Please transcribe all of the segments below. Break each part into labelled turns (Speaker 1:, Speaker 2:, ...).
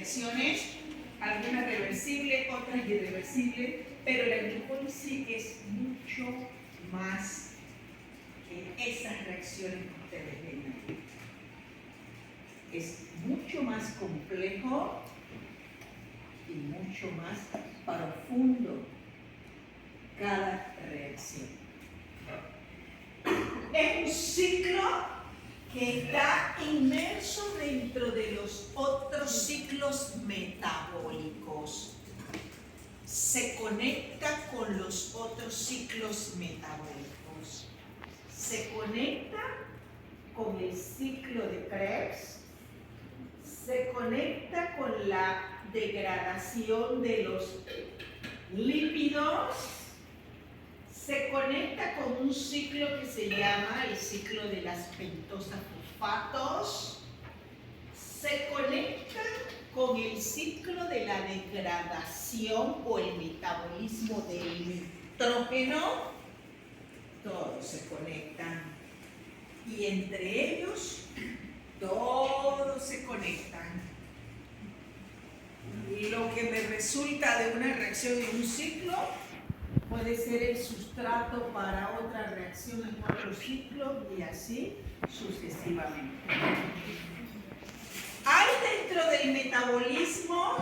Speaker 1: reacciones, algunas reversibles, otras irreversibles, pero la glucólisis es mucho más que esas reacciones que ustedes ven aquí. Es mucho más complejo y mucho más profundo cada reacción. Es un ciclo que está inmerso dentro de los otros ciclos metabólicos. Se conecta con los otros ciclos metabólicos. Se conecta con el ciclo de Krebs. Se conecta con la degradación de los lípidos. Se conecta con un ciclo que se llama el ciclo de las pentosas fosfatos. Se conecta con el ciclo de la degradación o el metabolismo del nitrógeno. Todos se conectan. Y entre ellos, todos se conectan. Lo que me resulta de una reacción en un ciclo puede ser el sustrato para otra reacción en otro ciclo y así sucesivamente. Hay dentro del metabolismo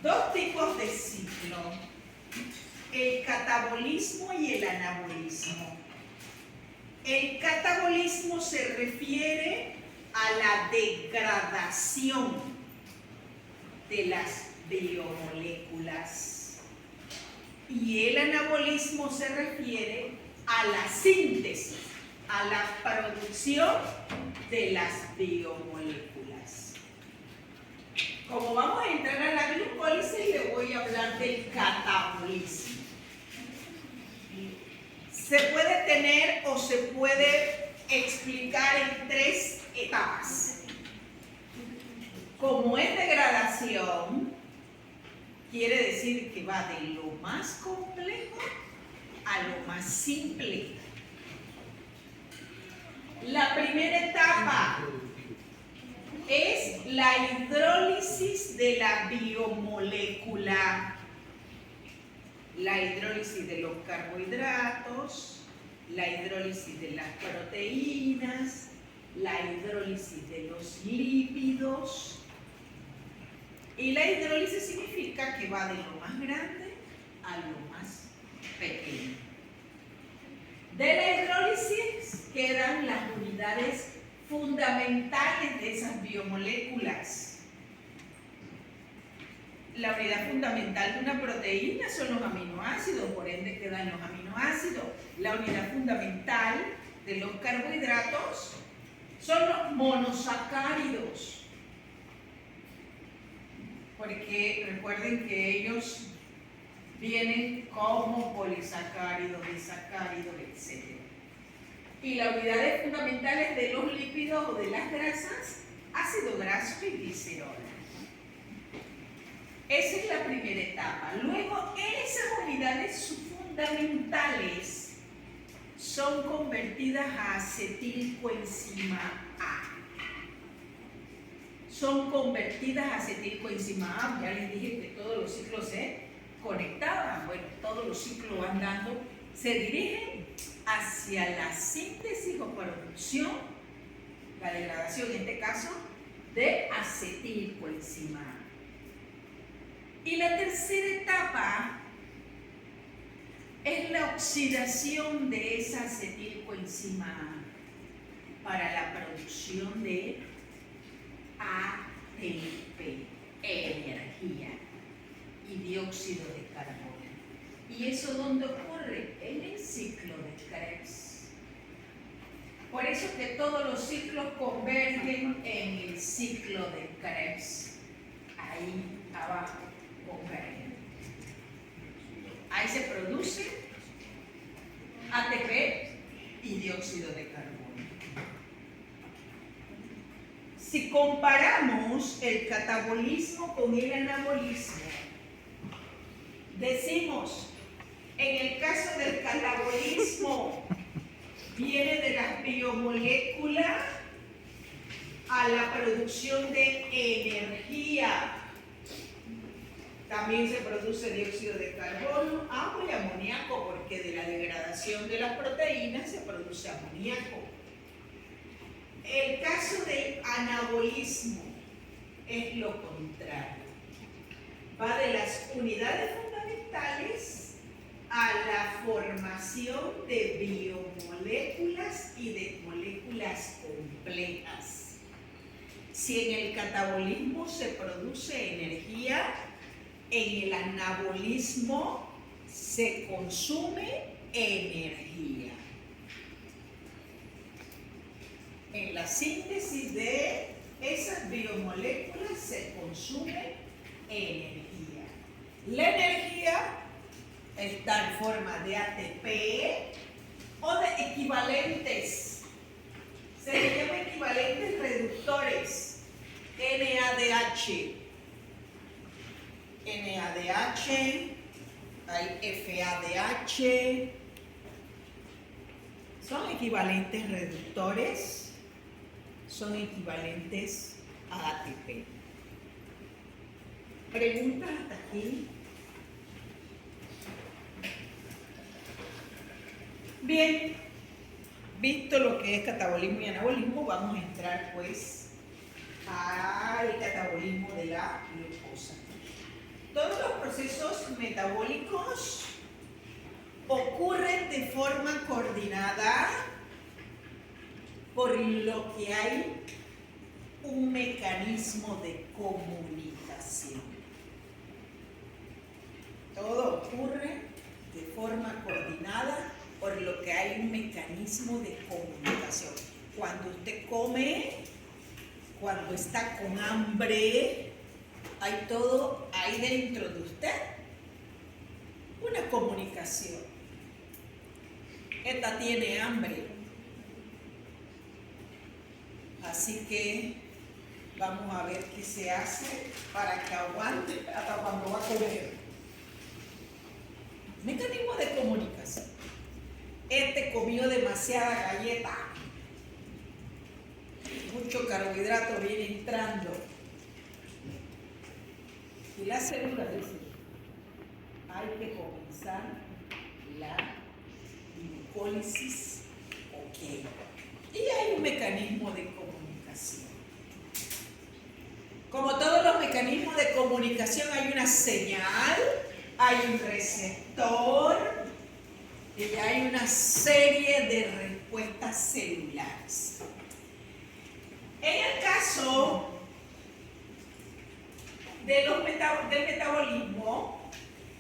Speaker 1: dos tipos de ciclo: el catabolismo y el anabolismo. El catabolismo se refiere a la degradación de las biomoléculas y el anabolismo se refiere a la síntesis, a la producción de las biomoléculas. Como vamos a entrar a la glucólisis, le voy a hablar del catabolismo. Se puede tener o se puede explicar en tres etapas. Como es degradación, quiere decir que va de lo más complejo a lo más simple. La primera etapa es la hidrólisis de la biomolécula. La hidrólisis de los carbohidratos, la hidrólisis de las proteínas, la hidrólisis de los lípidos. Y la hidrólisis significa que va de lo más grande a lo más pequeño. De la hidrólisis quedan las unidades fundamentales de esas biomoléculas. La unidad fundamental de una proteína son los aminoácidos, por ende quedan los aminoácidos. La unidad fundamental de los carbohidratos son los monosacáridos, porque recuerden que ellos vienen como polisacáridos, disacáridos, etc. Y las unidades fundamentales de los lípidos o de las grasas, ácido graso y glicerol. Esa es la primera etapa. Luego, esas unidades fundamentales son convertidas a acetilcoenzima A. Son convertidas a acetilcoenzima A. Ya les dije que todos los ciclos se conectaban. Bueno, todos los ciclos van dando, se dirigen hacia la síntesis o producción, la degradación en este caso, de acetilcoenzima A. Y la tercera etapa es la oxidación de esa acetilcoenzima para la producción de ATP, energía, y dióxido de carbono. ¿Y eso dónde ocurre? En el ciclo de Krebs. Por eso que todos los ciclos convergen en el ciclo de Krebs. Ahí abajo. Ahí se produce ATP y dióxido de carbono. Si comparamos el catabolismo con el anabolismo, decimos, en el caso del catabolismo, viene de las biomoléculas a la producción de energía energía. También se produce dióxido de carbono, agua y amoníaco, porque de la degradación de las proteínas se produce amoníaco. El caso del anabolismo es lo contrario. Va de las unidades fundamentales a la formación de biomoléculas y de moléculas complejas. Si en el catabolismo se produce energía, en el anabolismo se consume energía. En la síntesis de esas biomoléculas se consume energía. La energía está en forma de ATP o de equivalentes. Se le llama equivalentes reductores. NADH. NADH, hay FADH. Son equivalentes reductores, son equivalentes a ATP. ¿Preguntas hasta aquí? Bien, visto lo que es catabolismo y anabolismo, vamos a entrar pues al catabolismo de la glucosa. Todos los procesos metabólicos ocurren de forma coordinada, por lo que hay un mecanismo de comunicación. Todo ocurre de forma coordinada, por lo que hay un mecanismo de comunicación. Cuando usted come, cuando está con hambre, hay todo ahí dentro de usted, una comunicación. Esta tiene hambre, así que vamos a ver qué se hace para que aguante hasta cuando va a comer. Mecanismo de comunicación. Este comió demasiada galleta, mucho carbohidrato viene entrando. Y la célula dice, hay que comenzar la glucólisis, ok. Y hay un mecanismo de comunicación. Como todos los mecanismos de comunicación, hay una señal, hay un receptor y hay una serie de respuestas celulares. En el caso del metabolismo,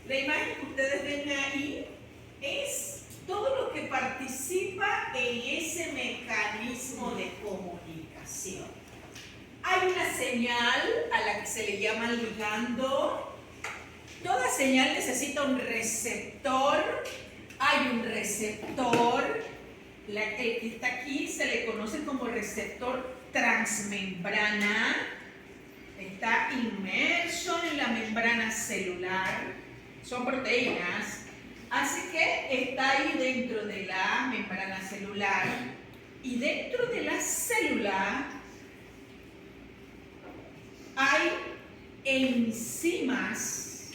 Speaker 1: la imagen que ustedes ven ahí es todo lo que participa en ese mecanismo de comunicación. Hay una señal a la que se le llama ligando. Toda señal necesita un receptor. Hay un receptor. El que está aquí se le conoce como receptor transmembrana. Está inmerso en la membrana celular, son proteínas, así que está ahí dentro de la membrana celular y dentro de la célula hay enzimas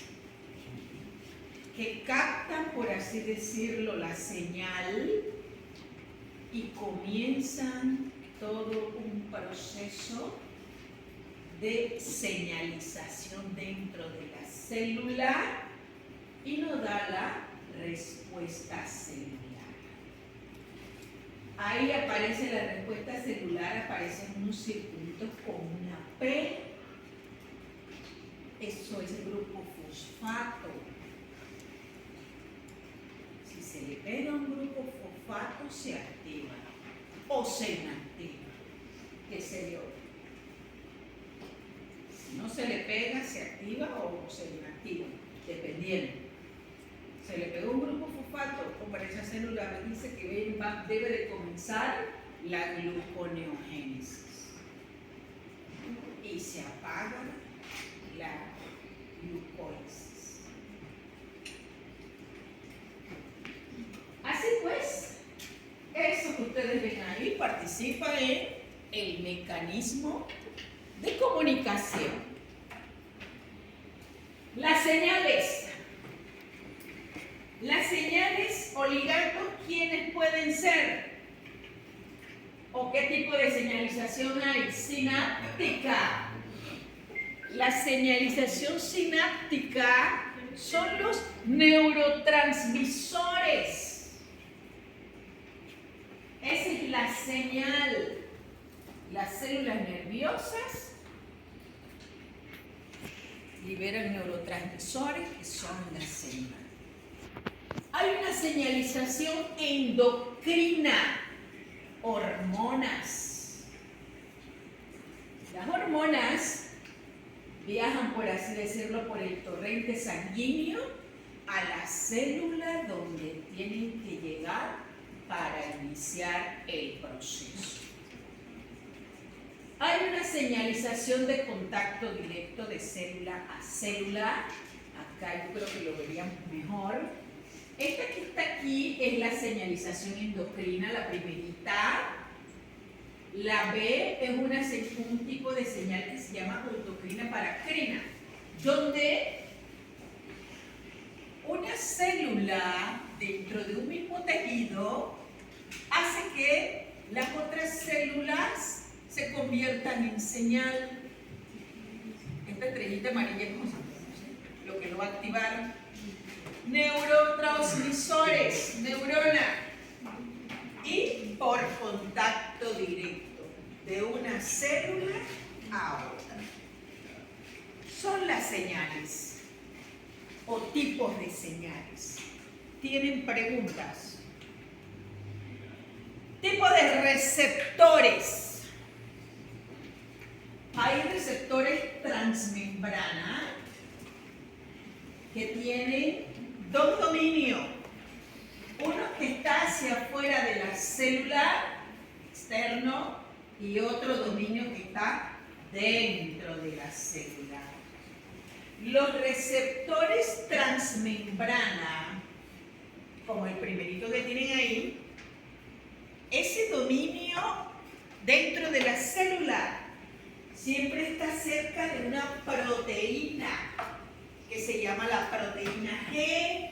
Speaker 1: que captan, por así decirlo, la señal y comienzan todo un proceso de señalización dentro de la célula y nos da la respuesta celular. Ahí aparece la respuesta celular, aparecen unos circulitos con una P. Eso es el grupo fosfato. Si se le pega un grupo fosfato, se activa o se inactiva, que sería otro. Si no se le pega, se activa o se inactiva, dependiendo. Se le pegó un grupo fosfato, o para esa célula me dice que debe de comenzar la gluconeogénesis. Y se apaga la glucólisis. Así pues, eso que ustedes ven ahí participa en el mecanismo de comunicación. Las señales. Las señales o ligandos, ¿quiénes pueden ser? ¿O qué tipo de señalización hay? Sináptica. La señalización sináptica son los neurotransmisores. Esa es la señal. Las células nerviosas liberan neurotransmisores que son las señales. Hay una señalización endocrina, hormonas. Las hormonas viajan, por así decirlo, por el torrente sanguíneo a la célula donde tienen que llegar para iniciar el proceso. Hay una señalización de contacto directo de célula a célula. Acá yo creo que lo veríamos mejor. Esta que está aquí es la señalización endocrina, la primerita. La B es un tipo de señal que se llama autocrina paracrina, donde una célula dentro de un mismo tejido hace que las otras células se conviertan en señal. Esta estrellita amarilla es como lo que lo va a activar. Neurotransmisores, neurona, y por contacto directo de una célula a otra. Son las señales o tipos de señales. ¿Tienen preguntas? Tipo de receptores. Hay receptores transmembrana que tienen dos dominios. Uno que está hacia afuera de la célula, externo, y otro dominio que está dentro de la célula. Los receptores transmembrana, como el primerito que tienen ahí, ese dominio dentro de la célula siempre está cerca de una proteína que se llama la proteína G.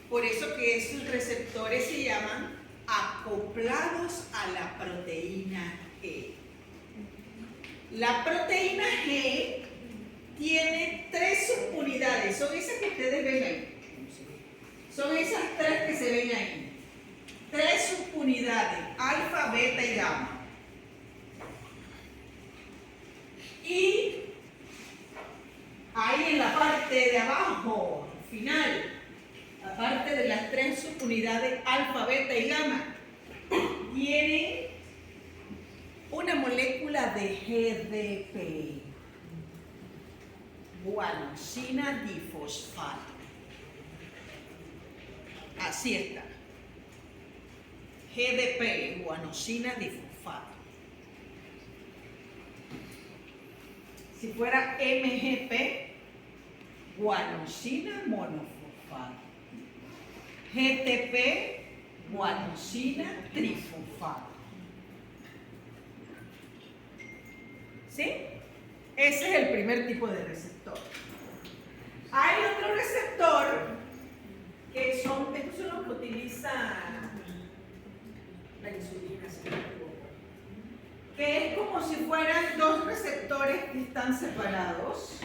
Speaker 1: Por eso que esos receptores se llaman acoplados a la proteína G. La proteína G tiene 3 subunidades. Son esas que ustedes ven ahí. Son esas 3 que se ven ahí. 3 subunidades, alfa, beta y gamma. Y ahí en la parte de abajo, al final, aparte de las 3 subunidades alfa, beta y gamma, tiene una molécula de GDP, guanosina difosfato. Así está. GDP, guanosina difosfato. Si fuera MGP, guanosina monofosfato. GTP, guanosina trifosfato. ¿Sí? Ese es el primer tipo de receptor. Hay otro receptor que son, estos son los que utiliza la insulina, si no me equivoco, que es como si fueran 2 receptores que están separados,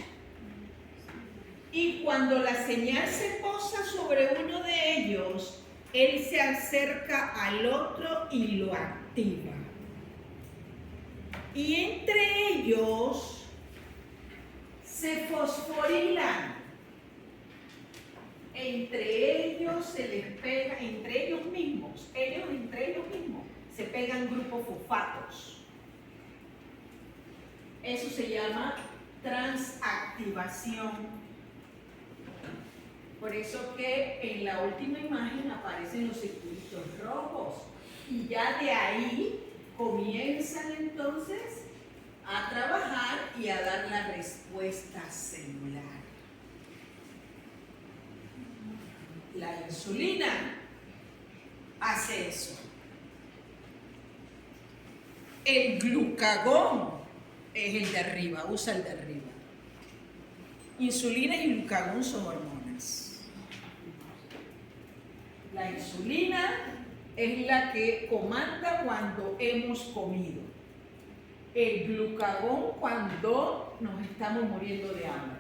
Speaker 1: y cuando la señal se posa sobre uno de ellos, él se acerca al otro y lo activa. Y entre ellos se fosforilan. Entre ellos se les pega, entre ellos mismos se pegan grupos fosfatos. Eso se llama transactivación. Por eso que en la última imagen aparecen los circulitos rojos, y ya de ahí comienzan entonces a trabajar y a dar la respuesta celular. La insulina hace eso. El glucagón es el de arriba, usa el de arriba. Insulina y glucagón son hormonas. La insulina es la que comanda cuando hemos comido. El glucagón cuando nos estamos muriendo de hambre.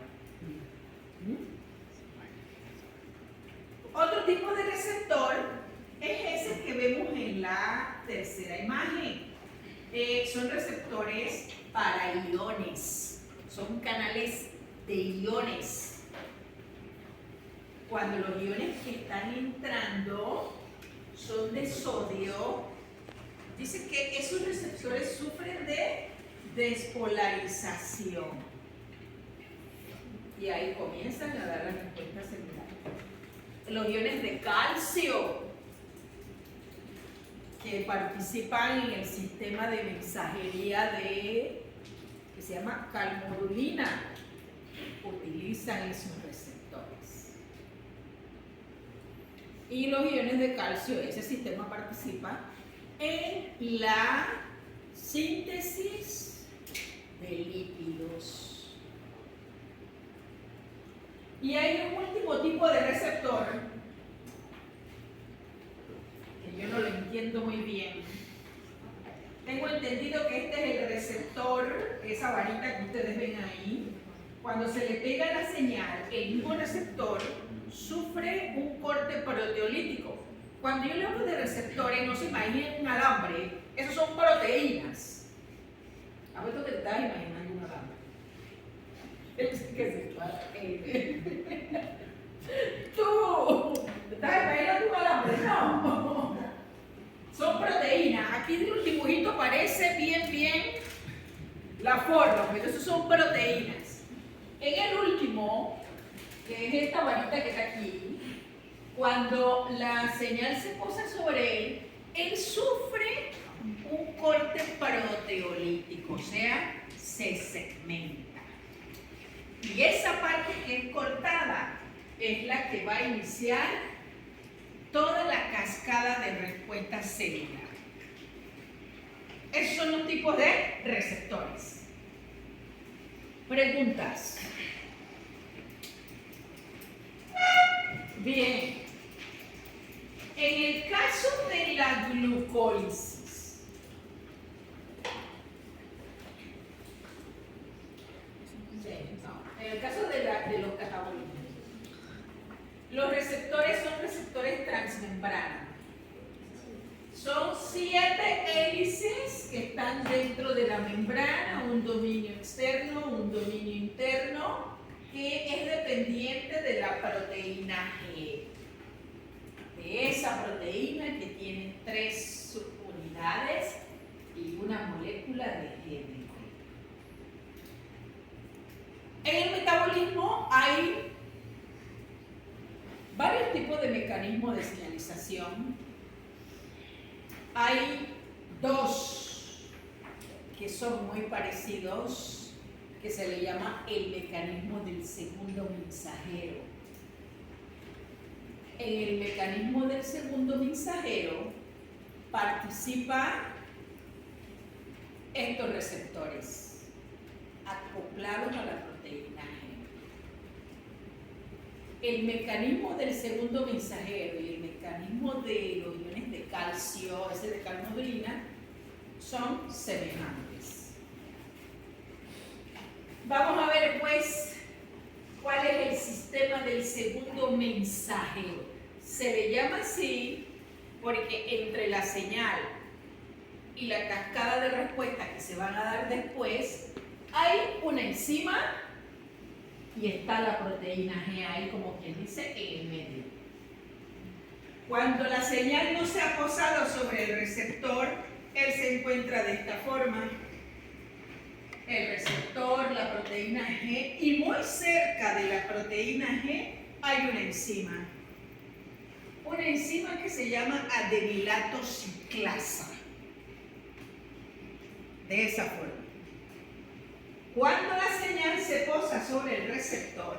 Speaker 1: Otro tipo de receptor es ese que vemos en la tercera imagen. Son receptores para iones, son canales de iones. Cuando los iones que están entrando son de sodio, dice que esos receptores sufren de despolarización. Y ahí comienzan a dar las respuestas celulares. Los iones de calcio, que participan en el sistema de mensajería que se llama calmodulina, utilizan esos receptores. Y los iones de calcio, ese sistema participa en la síntesis de lípidos. Y hay un último tipo de receptor que yo no lo entiendo muy bien. Tengo entendido que este es el receptor, esa varita que ustedes ven ahí. Cuando se le pega la señal, el mismo receptor sufre un corte proteolítico. Cuando yo le hablo de receptores, no se imaginen un alambre, esos son proteínas. A ver, tú te estás imaginando un alambre. ¿Tú te estás imaginando un alambre? No. Son proteínas. Aquí en un dibujito parece bien la forma, pero esos son proteínas. En el último, que es esta varita que está aquí, cuando la señal se posa sobre él sufre un corte proteolítico, o sea, se segmenta. Y esa parte que es cortada es la que va a iniciar toda la cascada de respuesta celular. Esos son los tipos de receptores. Preguntas. Bien. En el caso de la glucólisis, en el caso de los catabolismos, los receptores son receptores transmembrana. Son 7 hélices que están dentro de la membrana, un dominio externo, un dominio interno, que es dependiente de la proteína G. De esa proteína que tiene 3 subunidades y una molécula de GNP. En el metabolismo hay varios tipos de mecanismos de señalización. Hay 2 que son muy parecidos, que se le llama el mecanismo del segundo mensajero. En el mecanismo del segundo mensajero participan estos receptores acoplados a la proteína G. El mecanismo del segundo mensajero y el mecanismo de los iones de calcio, ese de calmodulina, son semejantes. Vamos a ver pues cuál es el sistema del segundo mensajero. Se le llama así porque entre la señal y la cascada de respuestas que se van a dar después hay una enzima y está la proteína G ahí, como quien dice, en el medio. Cuando la señal no se ha posado sobre el receptor, él se encuentra de esta forma. El receptor, la proteína G, y muy cerca de la proteína G hay una enzima. Una enzima que se llama adenilato ciclasa. De esa forma. Cuando la señal se posa sobre el receptor,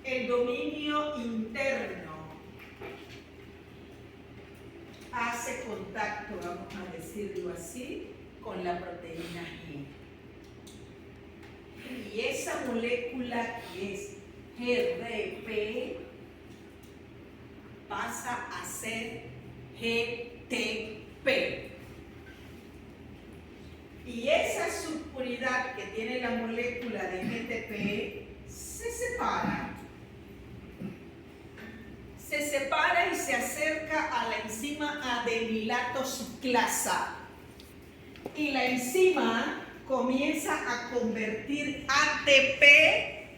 Speaker 1: el dominio interno hace contacto, vamos a decirlo así, con la proteína G. Y esa molécula que es GDP pasa a ser GTP. Y esa subunidad que tiene la molécula de GTP se separa y se acerca a la enzima adenilato ciclasa. Y la enzima comienza a convertir ATP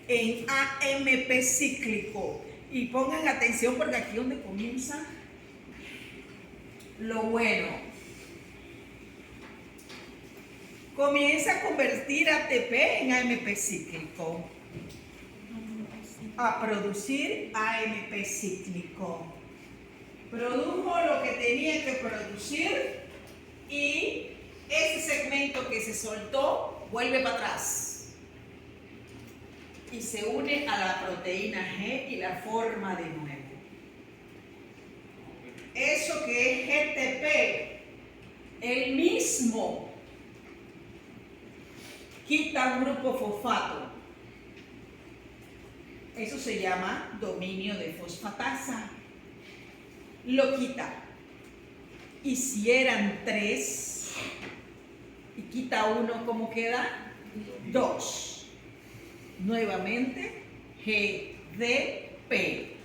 Speaker 1: en AMP cíclico. Y pongan atención porque aquí es donde comienza lo bueno. Comienza a convertir ATP en AMP cíclico. A producir AMP cíclico. Produjo lo que tenía que producir y ese segmento que se soltó vuelve para atrás y se une a la proteína G y la forma de nuevo. Eso que es GTP, el mismo quita un grupo fosfato. Eso se llama dominio de fosfatasa. Lo quita. Y si eran 3 y quita 1, ¿cómo queda? 2. Nuevamente, GDP.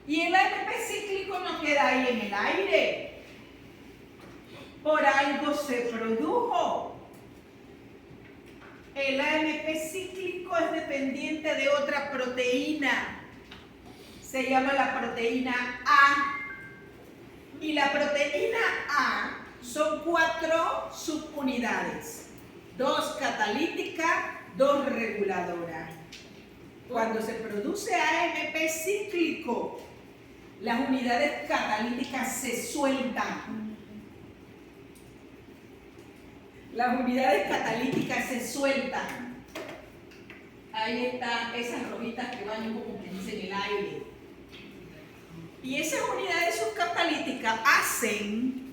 Speaker 1: Y el AMP cíclico no queda ahí en el aire. Por algo se produjo. El AMP cíclico es dependiente de otra proteína. Se llama la proteína A. Y la proteína A son 4 subunidades. 2 catalítica, 2 reguladora. Cuando se produce AMP cíclico, las unidades catalíticas se sueltan. Las unidades catalíticas se sueltan. Ahí están esas rojitas que van como que dicen en el aire. Y esas unidades subcatalíticas hacen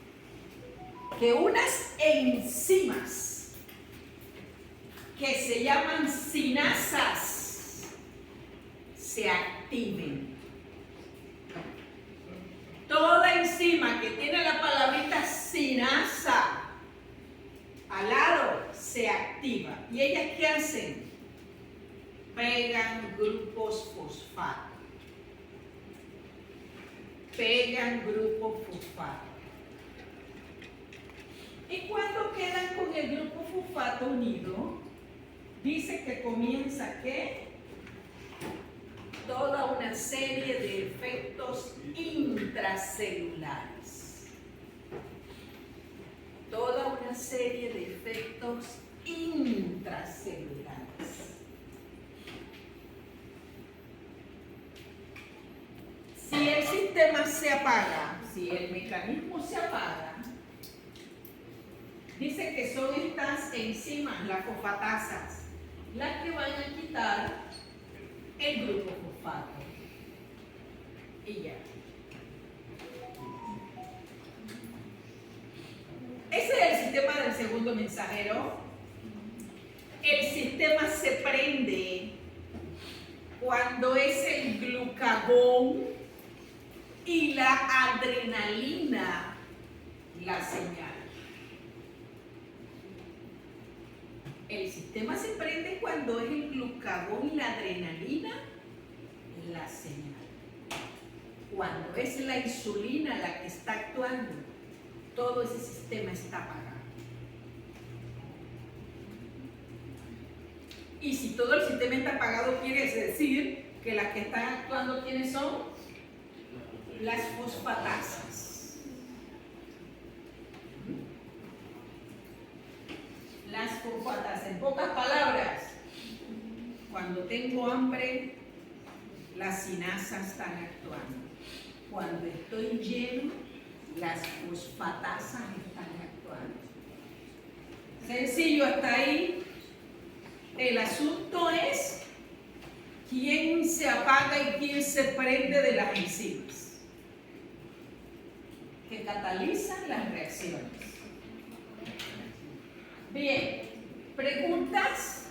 Speaker 1: que unas enzimas que se llaman sinasas se activen. Toda enzima que tiene la palabrita sinasa al lado se activa. ¿Y ellas qué hacen? Pegan grupos fosfato. Pegan grupo fosfato. Y cuando quedan con el grupo fosfato unido, dice que comienza ¿qué? Toda una serie de efectos intracelulares. Toda una serie de efectos intracelulares. Si el sistema se apaga, si el mecanismo se apaga, dice que son estas enzimas, las fosfatasas, las que van a quitar el grupo fosfato. Y ya. Ese es el sistema del segundo mensajero. El sistema se prende cuando es el glucagón y la adrenalina la señal. El sistema se prende cuando es el glucagón y la adrenalina la señal. Cuando es la insulina la que está actuando, todo ese sistema está apagado. Y si todo el sistema está apagado, quiere decir que las que están actuando, ¿quiénes son? Las fosfatasas. Las fosfatasas, en pocas palabras, cuando tengo hambre, las sinasas están actuando. Cuando estoy lleno, las fosfatasas están actuando. Sencillo hasta ahí. El asunto es quién se apaga y quién se prende de las enzimas que catalizan las reacciones. Bien, ¿preguntas?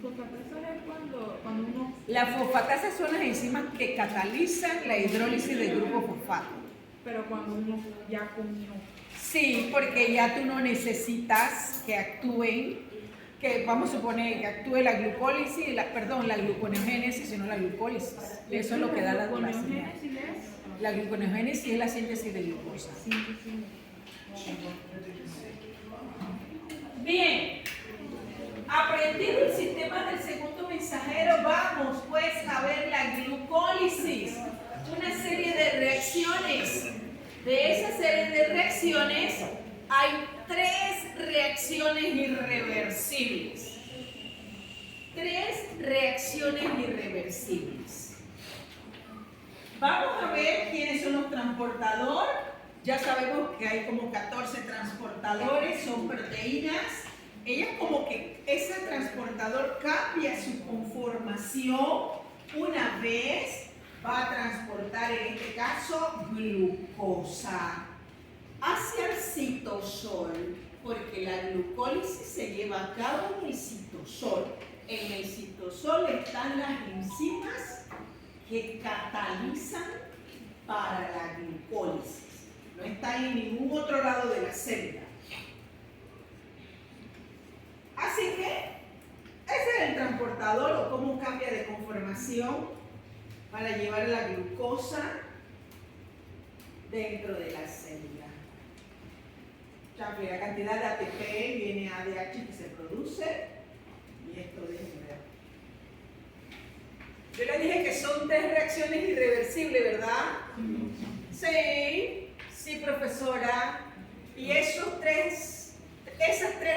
Speaker 2: Fosfatasa es cuando uno...
Speaker 1: Las fosfatasas son las enzimas que catalizan la hidrólisis del grupo fosfato.
Speaker 2: Pero cuando uno ya comió.
Speaker 1: Sí, porque ya tú no necesitas que actúen, que vamos a suponer que actúe la glucólisis, la gluconeogénesis, sino la glucólisis. Eso es lo que da la señal. La gluconeogénesis es la síntesis de glucosa. Bien, aprendido el sistema del segundo mensajero, vamos pues a ver la glucólisis, una serie de reacciones. De esa serie de reacciones hay 3 reacciones irreversibles. 3 reacciones irreversibles. Vamos a ver quiénes son los transportadores. Ya sabemos que hay como 14 transportadores, son proteínas. Ellas como que ese transportador cambia su conformación una vez va a transportar, en este caso, glucosa hacia el citosol, porque la glucólisis se lleva a cabo en el citosol. En el citosol están las enzimas que catalizan para la glucólisis. No está en ningún otro lado de la célula. Así que ese es el transportador o cómo cambia de conformación para llevar la glucosa dentro de la célula. Ya que la cantidad de ATP viene ADH que se produce y esto déjenme ver. Yo les dije que son 3 reacciones irreversibles, ¿verdad? Sí, profesora. Y esas 3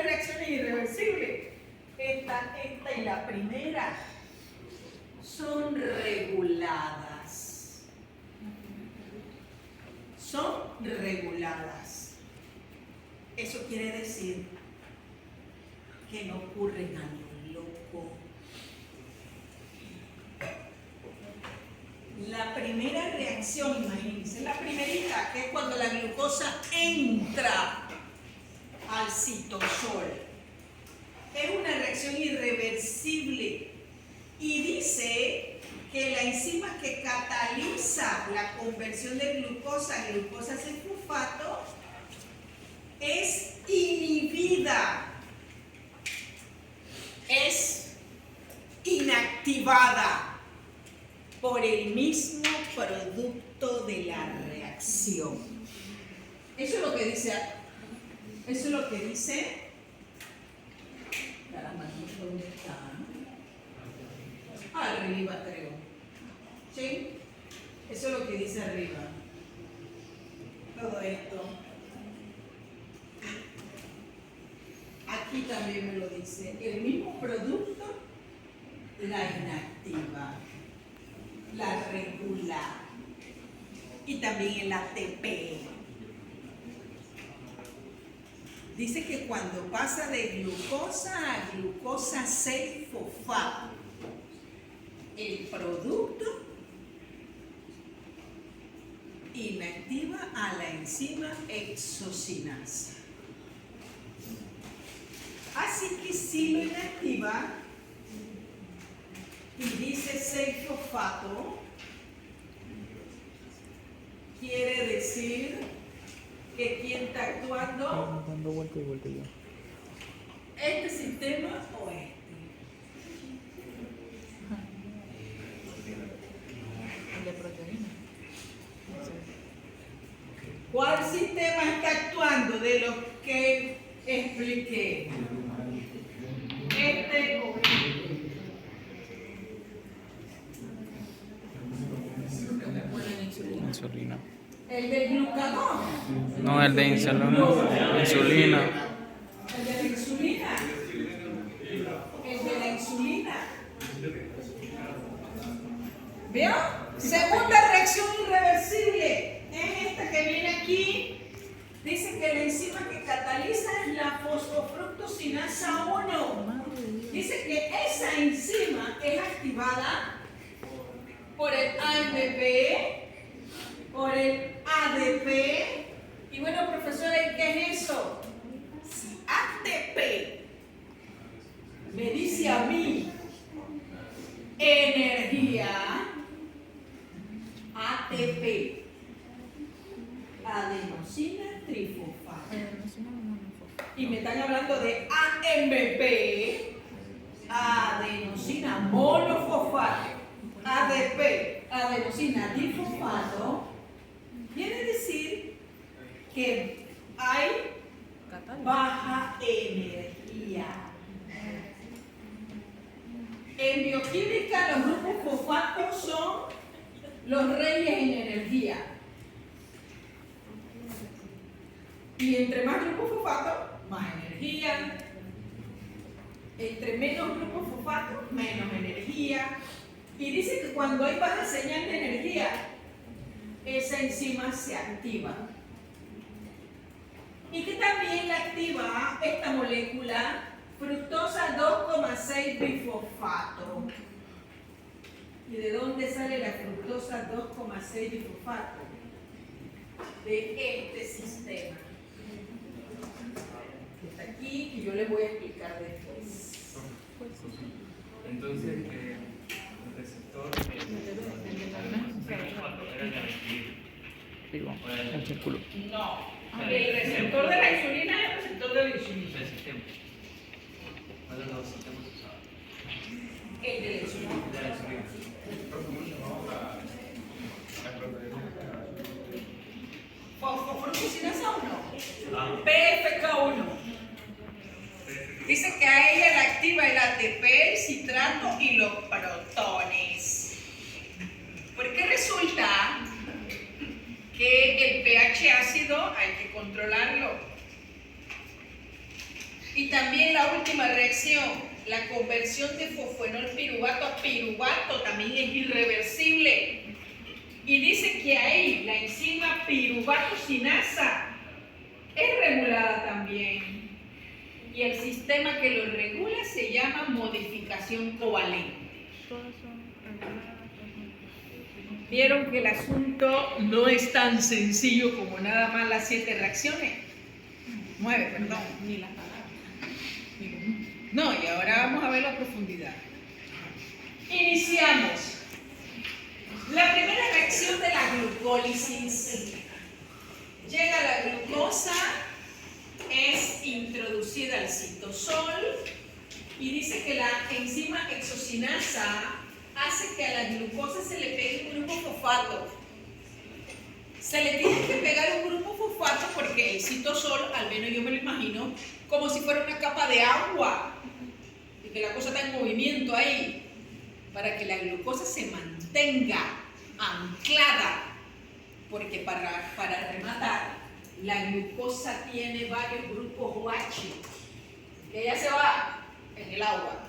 Speaker 1: reacciones irreversibles, esta y la primera, son reguladas. Son reguladas. Eso quiere decir que no ocurren a lo loco. La primera reacción, imagínense, la primerita, que es cuando la glucosa entra al citosol. Es una reacción irreversible y dice que la enzima que cataliza la conversión de glucosa a sulfato es inhibida, es inactivada por el mismo producto de la reacción. Eso es lo que dice. Caramba, ¿dónde está? Arriba, creo. ¿Sí? Eso es lo que dice arriba. Todo esto. Aquí también me lo dice. El mismo producto la inactiva, la regula. Y también el ATP. Dice que cuando pasa de glucosa a glucosa 6-fosfato, el producto inactiva a la enzima hexocinasa. Así que si lo inactiva y dice 6-fosfato, quiere decir que quien está actuando,
Speaker 3: dando vuelta y vuelta ya.
Speaker 1: este sistema o este.
Speaker 2: El de proteína.
Speaker 1: ¿Cuál sistema está actuando de los que expliqué? Este o este.
Speaker 3: Insulina.
Speaker 1: El del glucagón.
Speaker 3: No, el de insulina. Insulina.
Speaker 1: El de la insulina. El de la insulina. ¿Vio? Segunda reacción irreversible. Es esta que viene aquí. Dice que la enzima que cataliza es la fosfofructosinasa 1. Dice que esa enzima es activada por el AMP, por el ADP Y bueno, profesora, ¿y qué es eso? Si ATP me dice a mí energía, ATP, adenosina trifosfato. Y me están hablando de AMP, adenosina monofosfato, ADP, adenosina difosfato. Quiere decir que hay baja energía. En bioquímica, los grupos fosfatos son los reyes en energía. Y entre más grupos fosfatos, más energía. Entre menos grupos fosfatos, menos energía. Y dice que cuando hay baja señal de energía, esa enzima se activa. Y que también la activa esta molécula fructosa 2,6 bifosfato. ¿Y de dónde sale la fructosa 2,6 bifosfato? De este sistema que está aquí y yo les voy a explicar después.
Speaker 4: Entonces, el receptor
Speaker 3: Digo, el círculo.
Speaker 1: No, el receptor de la insulina es el receptor de la insulina.
Speaker 4: el sistema. ¿Cuál de los sistemas usados?
Speaker 1: El de la insulina.
Speaker 4: De la insulina.
Speaker 1: Fosfofructosinasa 1, PFK1. Dice que a ella la activa el ATP, el citrato y los protones. Porque resulta que el pH ácido hay que controlarlo. Y también la última reacción, la conversión de fosfenol piruvato a piruvato también es irreversible. Y dice que ahí la enzima piruvatosinasa es regulada también. Y el sistema que lo regula se llama modificación covalente. Vieron que el asunto no es tan sencillo como nada más las 7 reacciones. 9, perdón.
Speaker 2: Ni las palabras.
Speaker 1: No, y ahora vamos a verlo a profundidad. Iniciamos. La primera reacción de la glucólisis. Llega la glucosa, es introducida al citosol y dice que la enzima exocinasa hace que a la glucosa se le pegue un grupo fosfato. Se le tiene que pegar un grupo fosfato porque el citosol, al menos yo me lo imagino, como si fuera una capa de agua y que la cosa está en movimiento ahí para que la glucosa se mantenga anclada, porque para rematar, la glucosa tiene varios grupos OH que ya se va en el agua.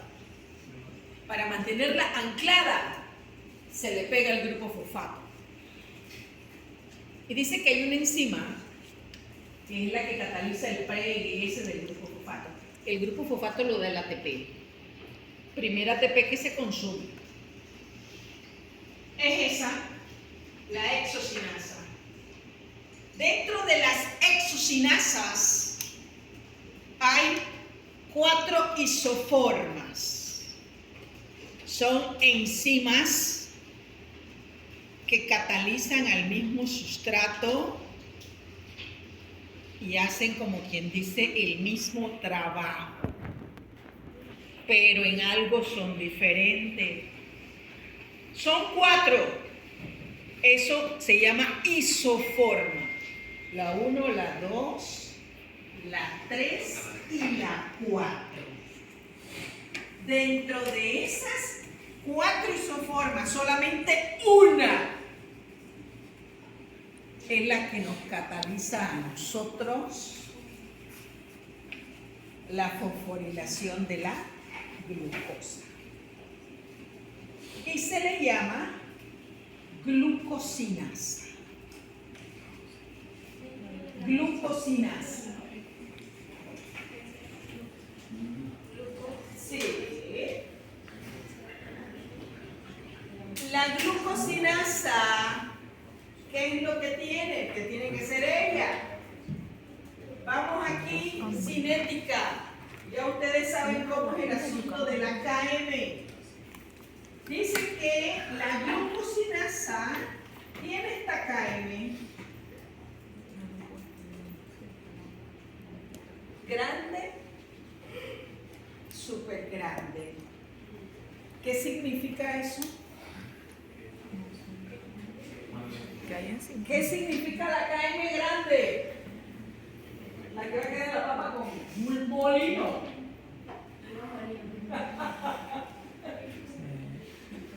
Speaker 1: Para mantenerla anclada, se le pega el grupo fosfato. Y dice que hay una enzima que es la que cataliza el pre-EGS del grupo fosfato. El grupo fosfato lo da el ATP. Primer ATP que se consume. Es esa, la exocinasa. Dentro de las exocinasas hay 4 isoformas. Son enzimas que catalizan al mismo sustrato y hacen, como quien dice, el mismo trabajo, pero en algo son diferentes. Son 4. Eso se llama isoforma. La 1, la 2, la 3 y la 4. Dentro de esas 4 isoformas, solamente una es la que nos cataliza a nosotros la fosforilación de la glucosa. Y se le llama glucosinasa. Glucosinasa. Sí. La glucosinasa, ¿qué es lo que tiene? ¿Qué tiene que ser ella? cinética. Ya ustedes saben cómo es el asunto de la KM. Dice que la glucosinasa tiene esta KM grande, súper grande. ¿Qué significa eso?
Speaker 2: Que hay encima.
Speaker 1: ¿Qué significa la KM grande? La que va a quedar la papa con un molino.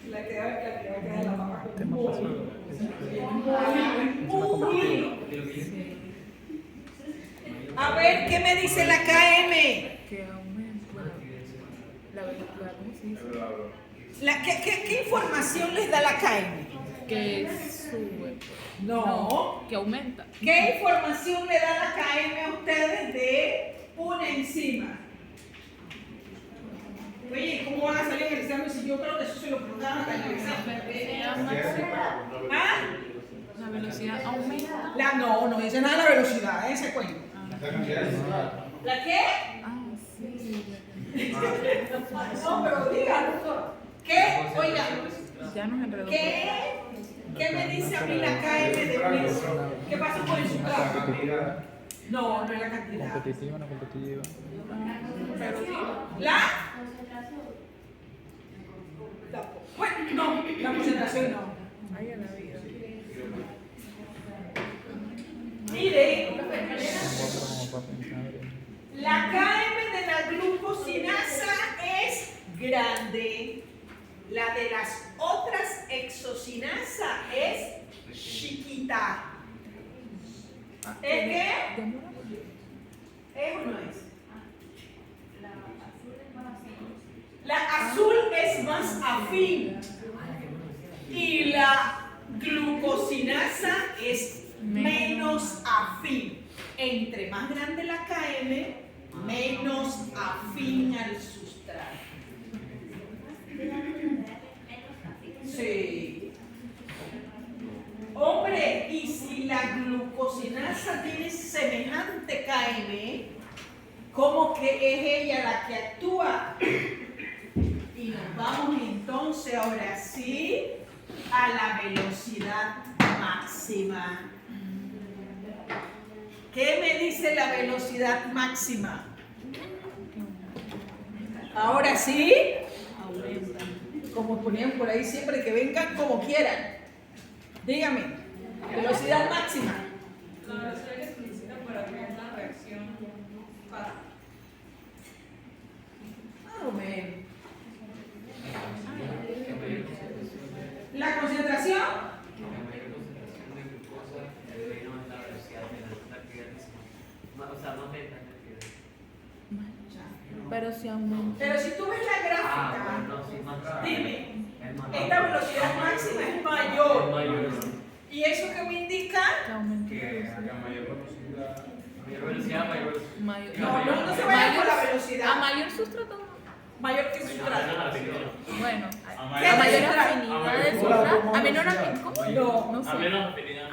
Speaker 1: La que va a quedar la papa con un molino. Un molino. A ver, ¿qué me dice la KM?
Speaker 2: Que aumenta la velocidad, ¿cómo se dice?
Speaker 1: ¿Qué información les da la KM?
Speaker 2: Que sube.
Speaker 1: No.
Speaker 2: Que aumenta.
Speaker 1: ¿Qué información le da la KM a ustedes de una enzima? Oye, ¿cómo van a salir en el examen si yo creo que eso se lo preguntaron hasta en el examen? ¿Ah?
Speaker 2: La velocidad aumenta.
Speaker 1: No dice nada de la velocidad, ese cuento. ¿La qué?
Speaker 2: Ah, sí.
Speaker 1: No, pero dígalo, doctor. ¿Qué? Oiga,
Speaker 2: Ya nos enredó.
Speaker 1: ¿qué me dice a mí la KM de precio? ¿Qué pasa con el sustrato? No es la cantidad.
Speaker 3: Competitiva, no competitiva.
Speaker 1: ¿La? Bueno, no, la concentración no.
Speaker 2: Ahí a la vida.
Speaker 1: Mire,
Speaker 3: Como para pensar.
Speaker 1: la KM de la glucosinasa es grande. La de las otras exosinasa es chiquita. ¿Es qué? ¿Es o no es? La azul es más afín y la glucosinasa es menos afín. Entre más grande la KM, menos afín al sustrato. Sí. Hombre, y si la glucosinasa tiene semejante KM, ¿cómo que es ella la que actúa? Y nos vamos entonces ahora sí a la velocidad máxima. ¿Qué me dice la velocidad máxima? Ahora sí, aumenta. Como ponían por ahí siempre, que vengan como quieran. Dígame, velocidad máxima.
Speaker 5: La velocidad que se necesita para crear una reacción para.
Speaker 1: Más o menos. La concentración.
Speaker 2: Pero si aumenta.
Speaker 1: Pero si tú ves la gráfica, dime, esta velocidad máxima es mayor. ¿Y eso qué me indica?
Speaker 2: Que aumenta. Mayor.
Speaker 1: No se vayan por la velocidad.
Speaker 2: A mayor sustrato.
Speaker 1: Mayor que el sustrato.
Speaker 2: Bueno,
Speaker 1: ¿Qué
Speaker 2: a mayor
Speaker 1: sustrato?
Speaker 2: afinidad del sustrato. A menor afinidad. ¿Cómo?
Speaker 1: No.
Speaker 2: No sé. A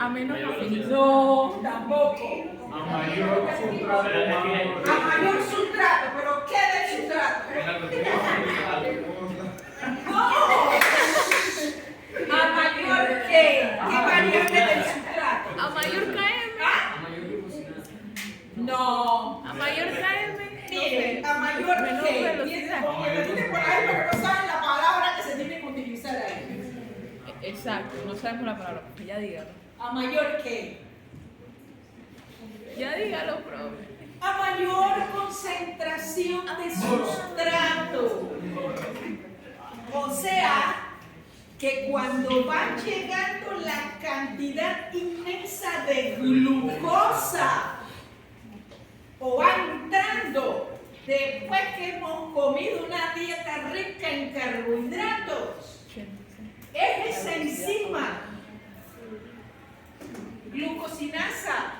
Speaker 2: menos afinidad.
Speaker 1: No, tampoco.
Speaker 6: A mayor sustrato,
Speaker 1: A mayor sustrato, pero ¿qué del sustrato? No. ¿A mayor qué? ¿Qué variable del sustrato?
Speaker 2: A mayor KM.
Speaker 1: ¿Ah? No.
Speaker 2: A mayor KM.
Speaker 1: Mire, a mayor
Speaker 2: menor
Speaker 1: qué.
Speaker 2: velocidad.
Speaker 1: Porque lo tiene por ahí, pero no saben la palabra que se tiene que utilizar ahí.
Speaker 2: Exacto, no sabemos la palabra, pues ya dígalo.
Speaker 1: ¿A mayor qué?
Speaker 2: Ya dígalo, profe.
Speaker 1: A mayor concentración de sustrato. O sea, que cuando va llegando la cantidad inmensa de glucosa o va entrando después que hemos comido una dieta rica en carbohidratos, es esa enzima glucosinasa,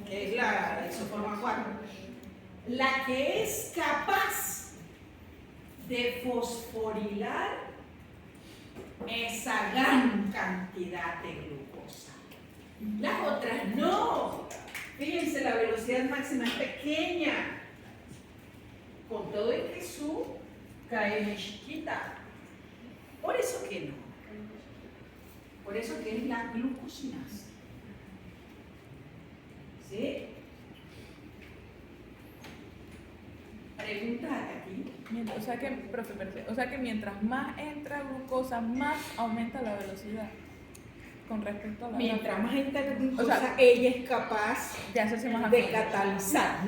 Speaker 1: que es la isoforma 4, la que es capaz de fosforilar esa gran cantidad de glucosa. Las otras no. Fíjense, la velocidad máxima es pequeña. Con todo el que su KM es chiquita. Por eso que no. Por eso que es la glucosinasa. ¿Sí? Preguntas aquí.
Speaker 2: O sea que, profe, perfecto. O sea que mientras más entra glucosa, más aumenta la velocidad con respecto a la
Speaker 1: Mientras más entra glucosa,
Speaker 2: O sea,
Speaker 1: ella es capaz
Speaker 2: de hacerse más
Speaker 1: de
Speaker 2: afín.
Speaker 1: catalizar,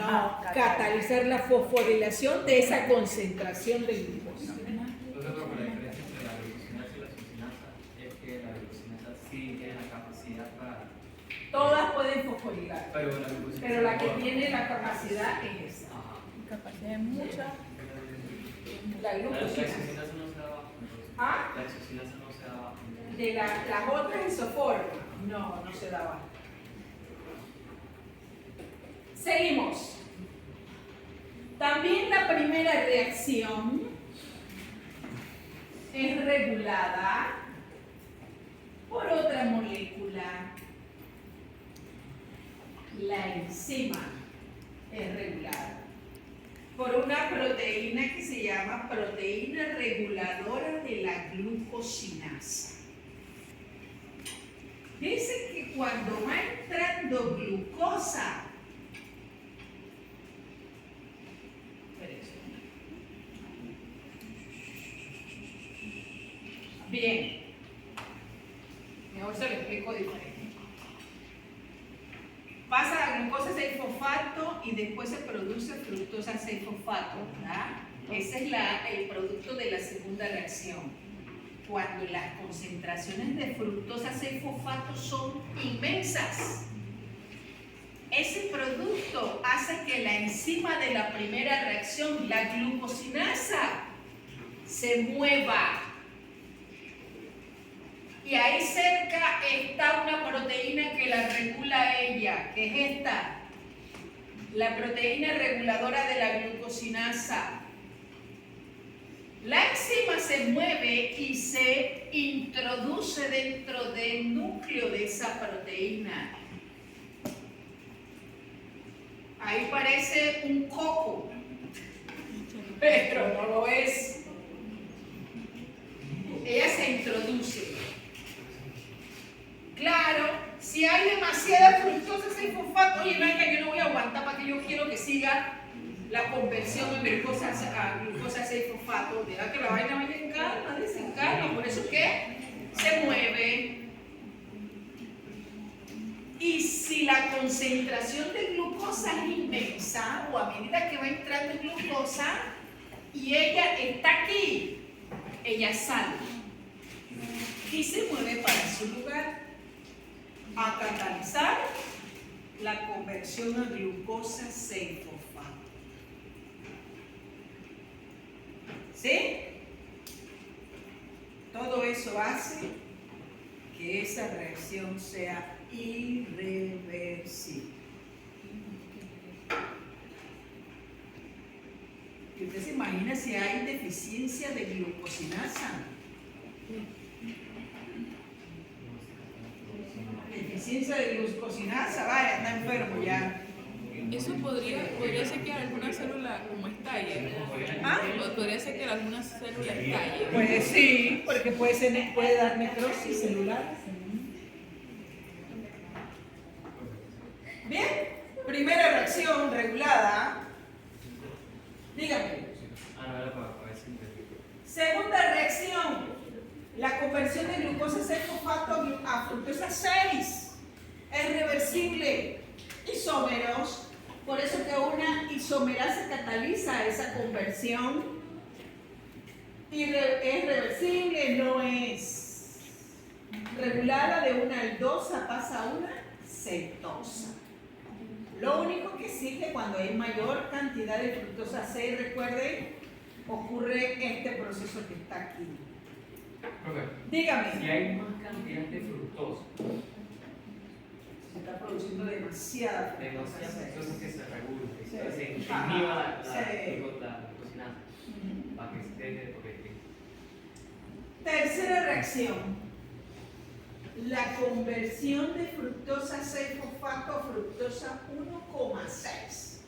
Speaker 1: catalizar la fosforilación de esa concentración de glucosa.
Speaker 4: Entonces, pero la diferencia entre la glucosinasa y la succinasa es que la glucosinasa sí tiene la capacidad para.
Speaker 1: Todas pueden fosforilar,
Speaker 4: Pero la glucosinasa.
Speaker 1: pero la que tiene la capacidad es esa.
Speaker 4: Ajá.
Speaker 2: Capacidad de mucha.
Speaker 1: La
Speaker 4: La
Speaker 1: glucosinasa.
Speaker 4: succinasa no se da abajo.
Speaker 1: ¿Ah?
Speaker 4: La succinasa no se da abajo.
Speaker 1: De las otras isoformas. No, no se daba. Seguimos. También la primera reacción es regulada por otra molécula. La enzima es regulada por una proteína que se llama proteína reguladora de la glucosinasa. Dice que cuando va entrando glucosa, bien, mejor se lo explico diferente. Pasa la glucosa 6-fosfato y después se produce fructosa 6-fosfato, ¿verdad? Ese es el producto de la segunda reacción. Cuando las concentraciones de fructosa 6-fosfato son inmensas. Ese producto hace que la enzima de la primera reacción, la glucosinasa, se mueva. Y ahí cerca está una proteína que la regula a ella, que es esta, la proteína reguladora de la glucosinasa. La enzima se mueve y se introduce dentro del núcleo de esa proteína. Ahí parece un coco, pero no lo es. Ella se introduce. Claro, si hay demasiada fructosa 6-fosfato, oye, venga, yo no voy a aguantar para que yo quiero que siga la conversión de glucosa a glucosa 6-fosfato. Deja que la vaina vaya en calma, desencalma, por eso que se mueve. Y si la concentración de glucosa es inmensa, o a medida que va entrando glucosa, y ella está aquí, ella sale y se mueve para su lugar a catalizar la conversión a glucosa 6-fosfato. ¿Sí? Todo eso hace que esa reacción sea irreversible. Y usted se imagina si hay deficiencia de glucosinasa. Deficiencia de glucosinasa, vaya, está enfermo ya.
Speaker 2: Eso podría ser que alguna célula como estalle.
Speaker 1: ¿Ah?
Speaker 2: Podría ser que alguna célula estalle.
Speaker 1: Pues sí, porque puede dar necrosis celular. Bien, primera reacción regulada. Dígame.
Speaker 4: Ah, no, era para ver si me.
Speaker 1: Segunda reacción, la conversión de glucosa 6-fosfato a fructosa 6 es reversible. Isómeros, por eso que una isomerasa cataliza esa conversión. Es reversible, no es regulada de una aldosa, pasa a una cetosa. Lo único que existe cuando hay mayor cantidad de fructosa 6, recuerden, ocurre este proceso que está aquí.
Speaker 6: Profe,
Speaker 1: Dígame.
Speaker 6: si hay más cantidad de fructosa,
Speaker 1: Se está produciendo demasiada
Speaker 4: Demasiadas
Speaker 1: fructosa 6.
Speaker 4: cosas que se regulan, que
Speaker 1: Sí.
Speaker 4: se
Speaker 1: Ajá.
Speaker 4: inhiba la
Speaker 1: Sí.
Speaker 4: glucosinasa para que esté porque
Speaker 1: Tercera reacción. La conversión de fructosa 6-fosfato fosfato fructosa 1,6.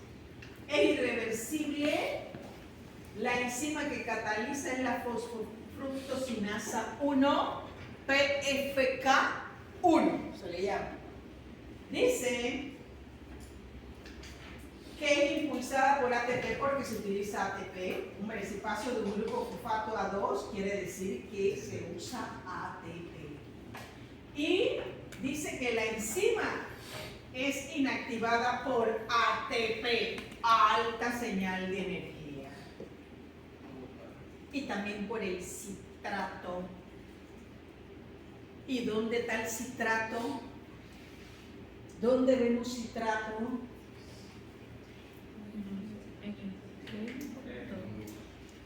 Speaker 1: Es irreversible. La enzima que cataliza es la fosfofructosinasa 1, PFK1, se le llama. Dice que es impulsada por ATP porque se utiliza ATP. Un recipacio de un grupo fosfato A2 quiere decir que se usa ATP. Y dice que la enzima es inactivada por ATP, alta señal de energía. Y también por el citrato. ¿Y dónde está el citrato? ¿Dónde vemos citrato?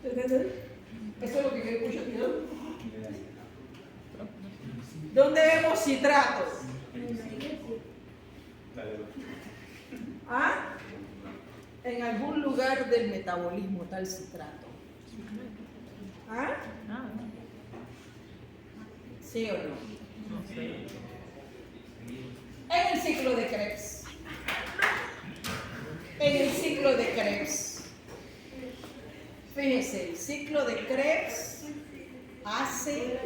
Speaker 1: Eso es lo que yo escucho aquí, ¿no? ¿Dónde vemos citrato? ¿Ah? En algún lugar del metabolismo está el citrato. ¿Ah? ¿Sí o no? En el ciclo de Krebs. En el ciclo de Krebs. Fíjense, el ciclo de Krebs hace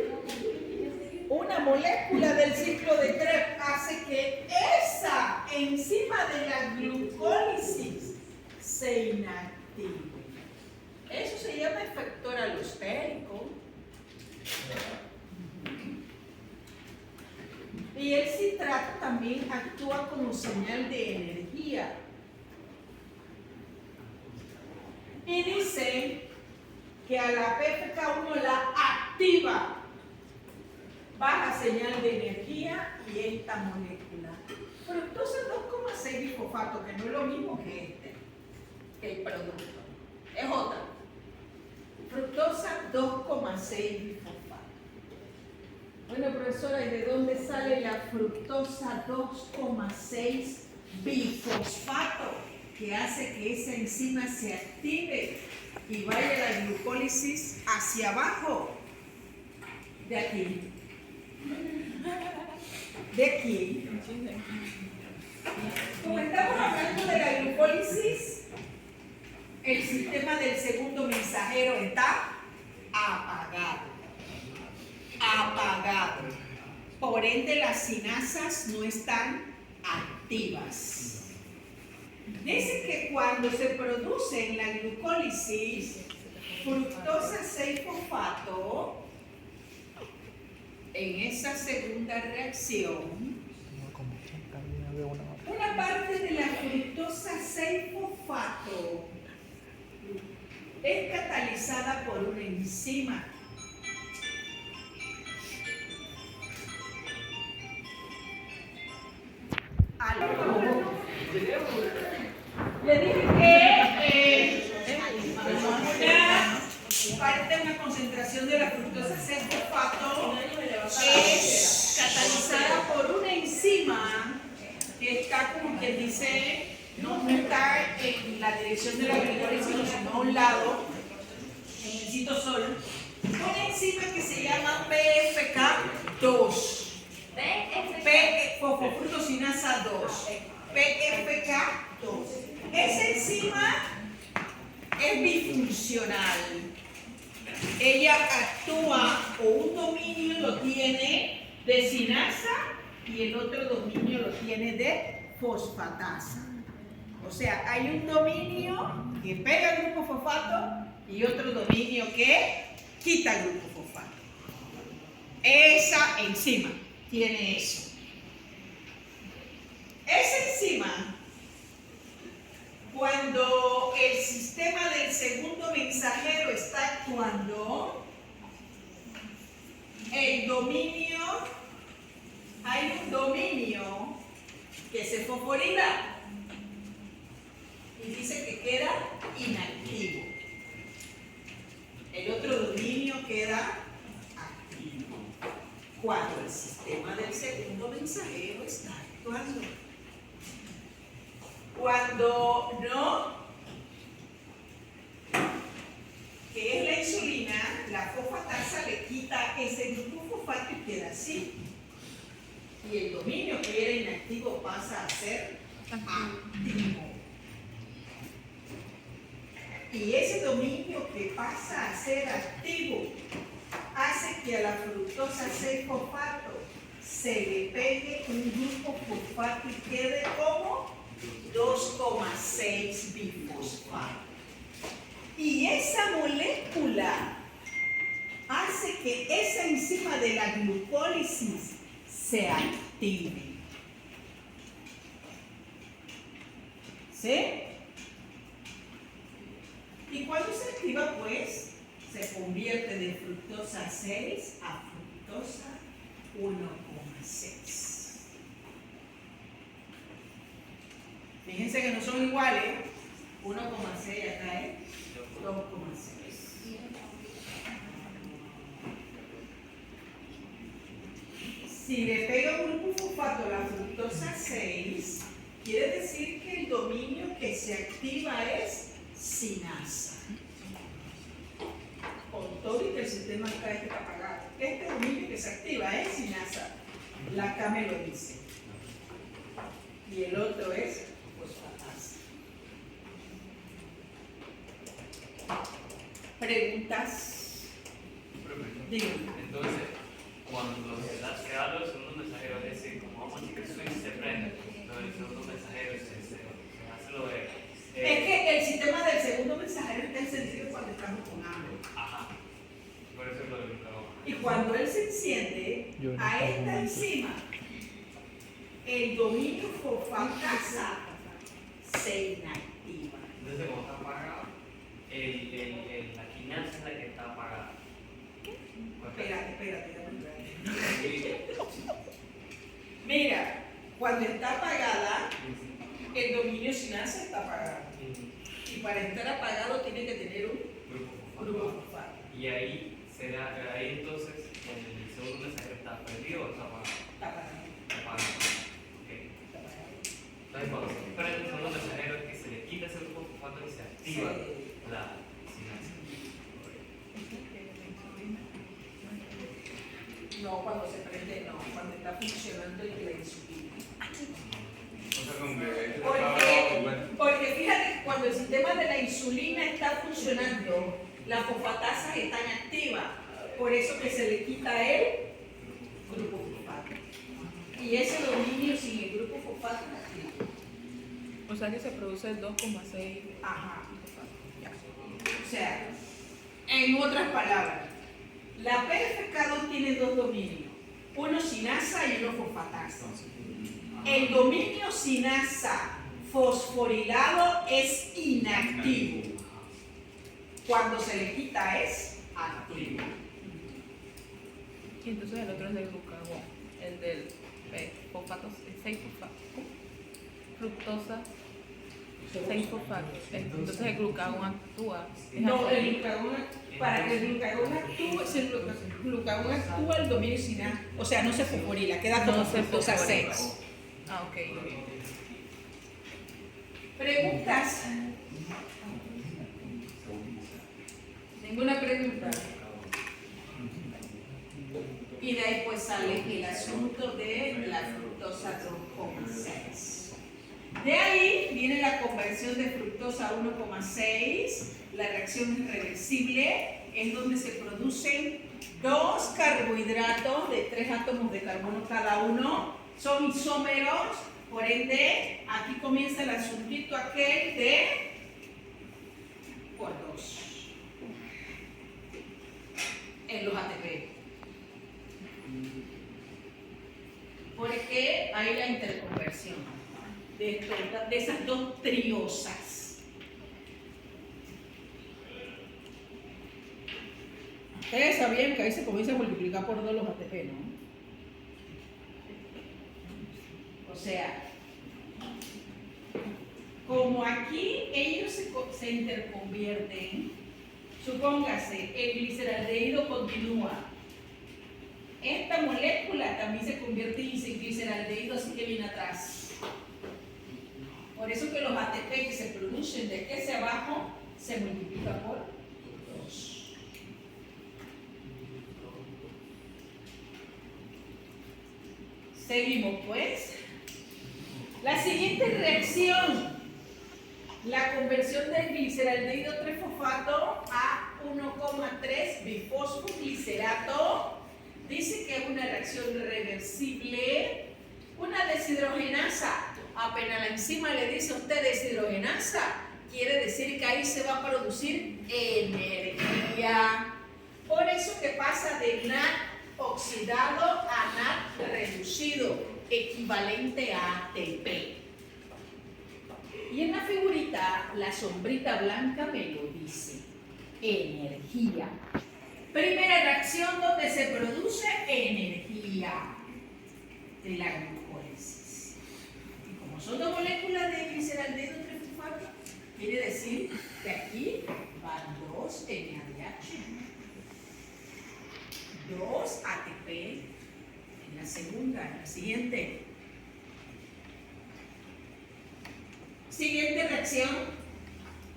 Speaker 1: una molécula del ciclo de Krebs hace que esa enzima de la glucólisis se inactive. Eso se llama efector alostérico. Y el citrato también actúa como señal de energía. Y dice que a la PFK1 la activa, baja señal de energía y esta molécula. Fructosa 2,6 bifosfato, que no es lo mismo que el producto. Es otra. Fructosa 2,6 bifosfato. Bueno, profesora, ¿y de dónde sale la fructosa 2,6 bifosfato? Que hace que esa enzima se active y vaya la glucólisis hacia abajo. De aquí. De aquí. Como estamos hablando de la glucólisis, el sistema del segundo mensajero está apagado. Apagado. Por ende, las sinasas no están activas. Dice que cuando se produce en la glucólisis fructosa 6-fosfato, en esa segunda reacción, una parte de la fructosa 6-fosfato es catalizada por una enzima. Le dije que una concentración de la fructosa 6-fosfato es catalizada por una enzima que está, como quien dice, no está en la dirección de la glucólisis, sino a un lado, en el citosol, una enzima que se llama PFK2. Fosfofructosinasa 2. PFK2. Esa enzima es bifuncional. Ella actúa, o un dominio lo tiene de sinasa y el otro dominio lo tiene de fosfatasa. O sea, hay un dominio que pega el grupo fosfato y otro dominio que quita el grupo fosfato. Esa enzima tiene eso. Esa enzima, cuando el sistema del segundo mensajero está actuando, el dominio, hay un dominio que se fosforila y dice que queda inactivo. El otro dominio queda activo cuando el sistema del segundo mensajero está actuando. Cuando no, que es la insulina, la fosfatasa le quita ese grupo fosfato y queda así. Y el dominio que era inactivo inactivo pasa a ser activo. Y ese dominio que pasa a ser activo hace que a la fructosa 6-fosfato se le pegue un grupo fosfato y quede como 2,6 bifosfato. Y esa molécula hace que esa enzima de la glucólisis se active. ¿Sí? Y cuando se activa, pues, se convierte de fructosa 6 a fructosa 1,6. Fíjense que no son iguales. 1,6 acá es 2,6. Si le pega un grupo fosfato a la fructosa 6, quiere decir que el dominio que se activa es sinasa. Con todo y que el sistema acá está apagado. Este dominio que se activa es sinasa. La K me lo dice. Y el otro es fosfatasa. ¿Preguntas? Díganme.
Speaker 4: Entonces, cuando se da los segundos mensajeros, es decir, como vamos a decir que el switch se prende, entonces el segundo mensajero se hace lo de.
Speaker 1: Es que el sistema del segundo mensajero está encendido cuando estamos con hambre.
Speaker 4: Ajá. Por eso es lo del glucagón.
Speaker 1: Y cuando él se enciende, a esta enzima, el dominio fosfatasa se inactiva.
Speaker 4: Entonces, como está apagado, la quinasa es la que está apagada.
Speaker 1: Espérate, déjame. Mira, cuando está apagada, el dominio sinasa está apagado. Y para estar apagado tiene que tener un grupo fosfato.
Speaker 4: Y ahí entonces el segundo mensajero está perdido o está apagado.
Speaker 1: Está apagado.
Speaker 4: Está apagado. Ok.
Speaker 1: Está apagado.
Speaker 4: Entonces, cuando se prende el segundo mensajero es que se le quita ese grupo fosfato y se activa la sinasa.
Speaker 1: No, cuando se prende, no. Cuando está funcionando y la insulina. Porque fíjate que cuando el sistema de la insulina está funcionando, las fosfatasas están activas. Por eso que se le quita el grupo fosfato. Y ese dominio sin el grupo fosfato es activo.
Speaker 2: O sea que se produce el 2,6.
Speaker 1: Ajá. O sea, en otras palabras, la PFK2 tiene dos dominios. Uno sinasa y uno fosfatasa. El dominio sinasa fosforilado es inactivo. Cuando se le quita es activo.
Speaker 2: Y entonces el otro es del glucagón, el del fosfato, 6 fosfato. Fructosa, 6 fosfato. Entonces el glucagón actúa.
Speaker 1: No, el glucagón, para que el glucagón actúe, si el glucagón actúa, el dominio sinasa, o sea, no se fosforila, queda como fructosa 6.
Speaker 2: Ah, ok.
Speaker 1: ¿Preguntas? ¿Ninguna pregunta? Y de ahí pues sale el asunto de la fructosa 2,6. De ahí viene la conversión de fructosa a 1,6. La reacción es reversible, es donde se producen dos carbohidratos de 3 átomos de carbono cada uno. Son isómeros, por ende, aquí comienza el asuntito aquel de por 2 en los ATP. Porque hay la interconversión de esas dos triosas. Ustedes sabían que ahí se comienza a multiplicar por 2 los ATP, ¿no? O sea, como aquí ellos se interconvierten, supóngase, el gliceraldehído continúa. Esta molécula también se convierte en gliceraldehído, así que viene atrás. Por eso que los ATP que se producen de aquí hacia abajo se multiplican por 2. Seguimos pues. La siguiente reacción, la conversión del gliceraldehído 3-fosfato a 1,3 bifosfoglicerato, dice que es una reacción reversible, una deshidrogenasa. Apenas la enzima le dice a usted deshidrogenasa, quiere decir que ahí se va a producir energía. Por eso que pasa de NAD oxidado a NAD reducido, equivalente a ATP. Y en la figurita, la sombrita blanca me lo dice, energía. Primera reacción donde se produce energía de la glucólisis. Y como son dos moléculas de gliceraldehído 3-fosfato, quiere decir que aquí van 2 NADH. 2 ATP en la segunda, en la siguiente. Siguiente reacción,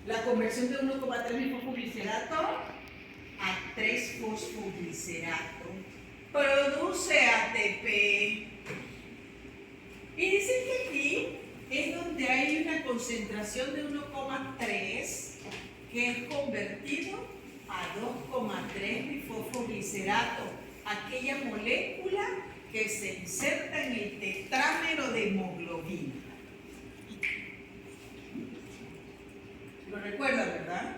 Speaker 1: la conversión de 1,3 bifosfoglicerato a 3 fosfoglicerato. Produce ATP. Y dicen que aquí es donde hay una concentración de 1,3 que es convertido a 2,3 bifosfoglicerato, aquella molécula que se inserta en el tetrámero de hemoglobina. ¿Lo recuerdan, verdad?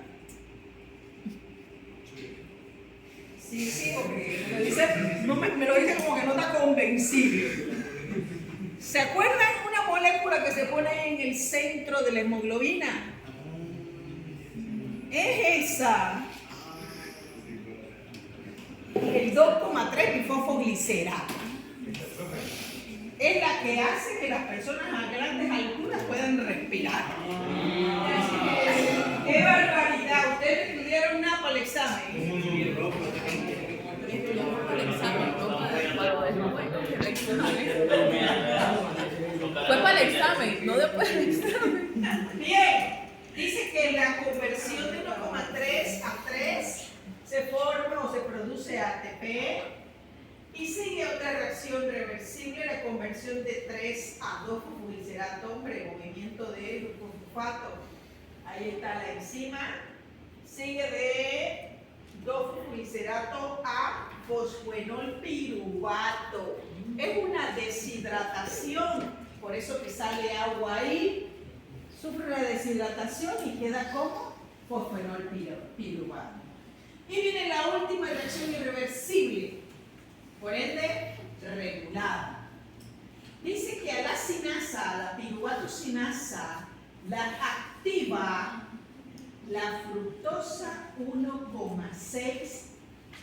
Speaker 1: Sí, porque me lo dice como que no está convencido. ¿Se acuerdan una molécula que se pone en el centro de la hemoglobina? Es esa. El 2,3 bifosfoglicerato. Es la que hace que las personas a grandes alturas puedan respirar. ¡Qué barbaridad! Ustedes estudiaron nada para el examen.
Speaker 2: Fue para el examen, no después del examen.
Speaker 1: Bien, dice que la conversión de 1,3 a 3 se forma o se produce ATP y sigue otra reacción reversible, la conversión de 3 a 2 fosfoglicerato, hombre, movimiento de fosfato. Ahí está la enzima. Sigue de 2 fosfoglicerato a fosfuenol piruvato. Es una deshidratación, por eso que sale agua ahí. Sufre la deshidratación y queda como fosfuenol piruvato. Y viene la última reacción irreversible, por ende regulada. Dice que a la sinasa, a la piruvato-sinasa, la activa la fructosa 1,6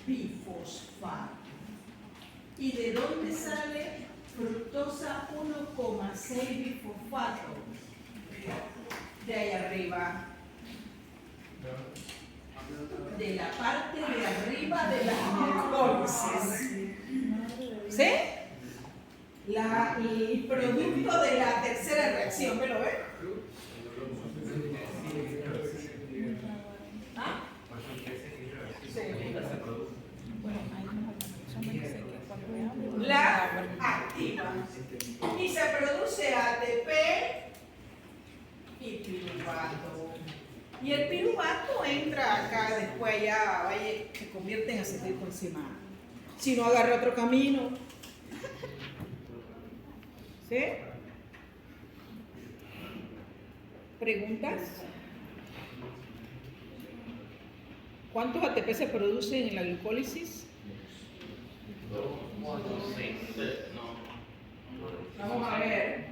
Speaker 1: bifosfato. ¿Y de dónde sale fructosa 1,6 bifosfato? De ahí arriba. De la parte de arriba de la glucólisis. ¿Sí? El producto de la tercera reacción, ¿me lo ven? ¿Ah? La activa. Y se produce ATP y piruvato. Y el piruvato entra acá, después allá, vaya, se convierte en acetilcoenzimado. Si no agarra otro camino. ¿Sí? ¿Preguntas? ¿Cuántos ATP se producen en la glucólisis? Vamos a ver.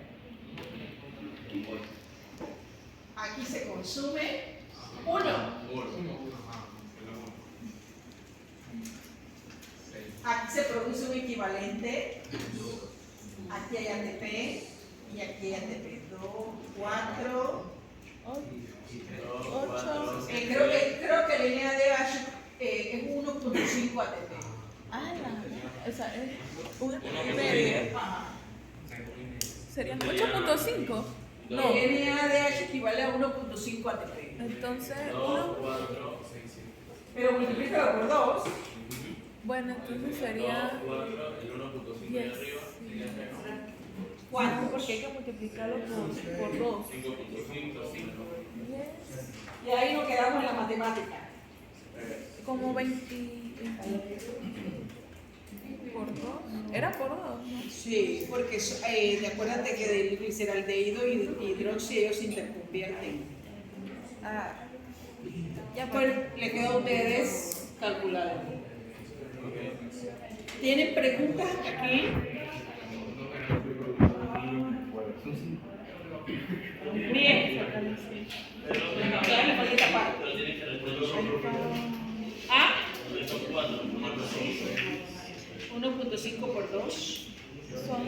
Speaker 1: Aquí se consume 1. Aquí se produce un equivalente. Aquí hay ATP y aquí hay ATP. 2, 4, 8. Creo que la NADH es 1,5 ATP.
Speaker 2: Esa es una media.
Speaker 1: Ajá.
Speaker 2: ¿Serían 8.5? No.
Speaker 1: El NADH equivale a 1,5 ATP.
Speaker 2: Entonces,
Speaker 1: Pero multiplícalo por 2.
Speaker 2: bueno, entonces sería 10.
Speaker 1: ¿Cuántos?
Speaker 2: Porque hay que multiplicarlo por 2.
Speaker 1: Y ahí nos quedamos en la matemática.
Speaker 2: Como 20 por 2. Era por 2, ¿no?
Speaker 1: Sí, porque acuérdate que del gliceraldehído y hidroxi ellos se interconvierten.
Speaker 2: Ah, ya
Speaker 1: Pues le queda a ustedes calcular. ¿Tienen preguntas aquí? Bien. Ya le falta parte. ¿Ah? 1.5 por 2.
Speaker 2: Son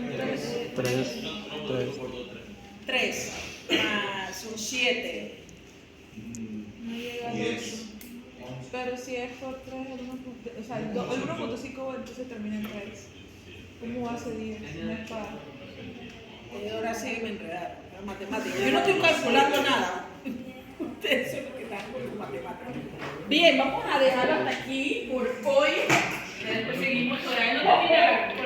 Speaker 1: 3. Son 7.
Speaker 2: No llega a 8. Pero si es por 3, o sea, el 1.5 entonces termina en 3. ¿Cómo hace 10? No es para.
Speaker 1: Ahora sí me enredaron. La matemática. Yo no estoy calculando nada. Ustedes son los que están con las matemáticas. Bien, vamos a dejarlo hasta aquí por hoy. Después seguimos por ahí. No terminaron.